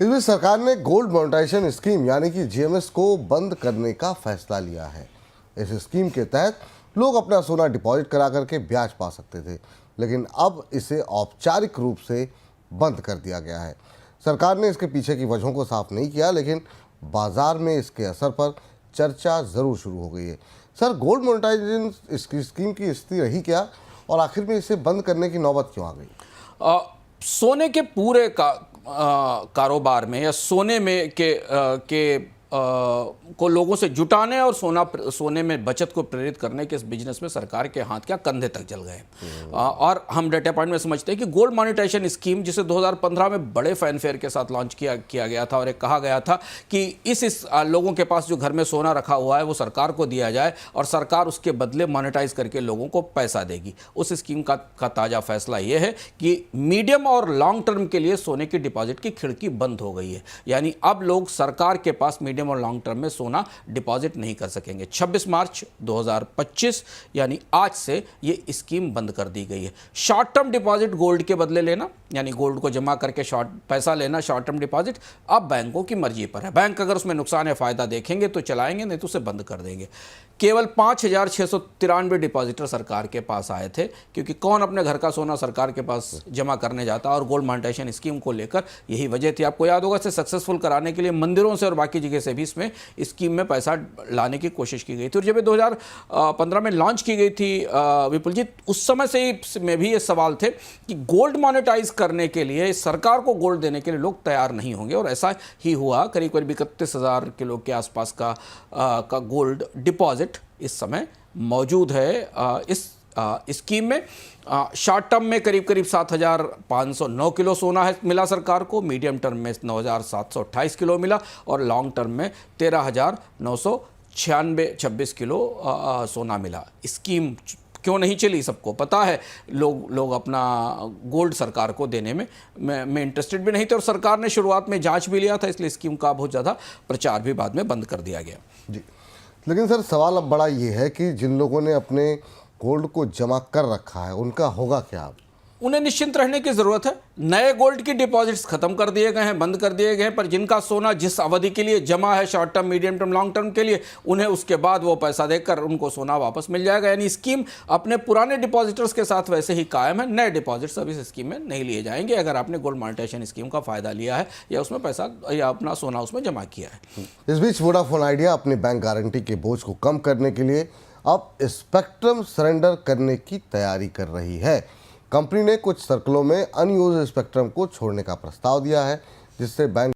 इस बीच सरकार ने गोल्ड मोनेटाइजेशन स्कीम यानी कि जीएमएस को बंद करने का फैसला लिया है। इस स्कीम के तहत लोग अपना सोना डिपॉजिट करा करके ब्याज पा सकते थे, लेकिन अब इसे औपचारिक रूप से बंद कर दिया गया है। सरकार ने इसके पीछे की वजहों को साफ नहीं किया, लेकिन बाजार में इसके असर पर चर्चा ज़रूर शुरू हो गई है। सर, गोल्ड मोनेटाइजेशन स्कीम की स्थिति रही क्या और आखिर में इसे बंद करने की नौबत क्यों आ गई? सोने के पूरे कारोबार में या सोने में को लोगों से जुटाने और सोने में बचत को प्रेरित करने के इस बिजनेस में सरकार के हाथ क्या कंधे तक जल गए। और हम डेटा पॉइंट में समझते हैं कि गोल्ड मॉनेटाइजेशन स्कीम, जिसे 2015 में बड़े फैनफेयर के साथ लॉन्च किया गया था और एक कहा गया था कि इस लोगों के पास जो घर में सोना रखा हुआ है वो सरकार को दिया जाए और सरकार उसके बदले मॉनेटाइज करके लोगों को पैसा देगी। उस स्कीम का ताज़ा फैसला ये है कि मीडियम और लॉन्ग टर्म के लिए सोने की डिपॉजिट की खिड़की बंद हो गई है। यानी अब लोग सरकार के पास मीडियम और लॉन्ग टर्म में सोना डिपॉजिट नहीं कर सकेंगे। 26 मार्च 2025 यानी आज से ये स्कीम बंद कर दी गई है। शॉर्ट टर्म डिपॉजिट गोल्ड के बदले लेना, यानी गोल्ड को जमा करके पैसा लेना, शॉर्ट टर्म डिपॉजिट अब बैंकों की मर्जी पर है। बैंक अगर उसमें नुकसान या फायदा देखेंगे तो चलाएंगे, नहीं तो उसे बंद कर देंगे। केवल 5,693 डिपॉजिटर सरकार के पास आए थे, क्योंकि कौन अपने घर का सोना सरकार के पास जमा करने जाता। और गोल्ड मॉनेटाइजेशन स्कीम को लेकर यही वजह थी। आपको याद होगा, इसे सक्सेसफुल कराने के लिए मंदिरों से और बाकी जगह से भी इसमें स्कीम में पैसा लाने की कोशिश की गई थी। और जब ये 2015 में लॉन्च की गई थी विपुल जी, उस समय से ही में भी ये सवाल थे कि गोल्ड मॉनेटाइज करने के लिए, सरकार को गोल्ड देने के लिए लोग तैयार नहीं होंगे। और ऐसा ही हुआ। करीब करीब 31,000 किलो के आसपास का गोल्ड डिपॉजिट इस समय मौजूद है इस स्कीम में। शॉर्ट टर्म में करीब करीब 7,509 किलो सोना है मिला सरकार को, मीडियम टर्म में 9,728 किलो मिला और लॉन्ग टर्म में 13,996 किलो सोना मिला। स्कीम क्यों नहीं चली सबको पता है। लोग अपना गोल्ड सरकार को देने में इंटरेस्टेड भी नहीं थे और सरकार ने शुरुआत में जांच भी लिया था, इसलिए स्कीम का बहुत ज़्यादा प्रचार भी बाद में बंद कर दिया गया। जी, लेकिन सर सवाल अब बड़ा ये है कि जिन लोगों ने अपने गोल्ड को जमा कर रखा है उनका होगा क्या? अब उन्हें निश्चिंत रहने की ज़रूरत है। नए गोल्ड की डिपॉजिट्स खत्म कर दिए गए हैं, बंद कर दिए गए हैं, पर जिनका सोना जिस अवधि के लिए जमा है, short term, medium term, long term के लिए, उन्हें उसके बाद वो पैसा देकर उनको सोना वापस मिल जाएगा। यानी स्कीम अपने पुराने डिपॉजिटर्स के साथ वैसे ही कायम है। नए डिपॉजिट्स अब इस स्कीम में नहीं लिए जाएंगे अगर आपने गोल्ड मॉनेटाइजेशन स्कीम का फ़ायदा लिया है या उसमें पैसा या अपना सोना उसमें जमा किया है। इस बीच वोडाफोन आइडिया अपने बैंक गारंटी के बोझ को कम करने के लिए अब स्पेक्ट्रम सरेंडर करने की तैयारी कर रही है। कंपनी ने कुछ सर्कलों में अनयूज्ड स्पेक्ट्रम को छोड़ने का प्रस्ताव दिया है, जिससे बैंक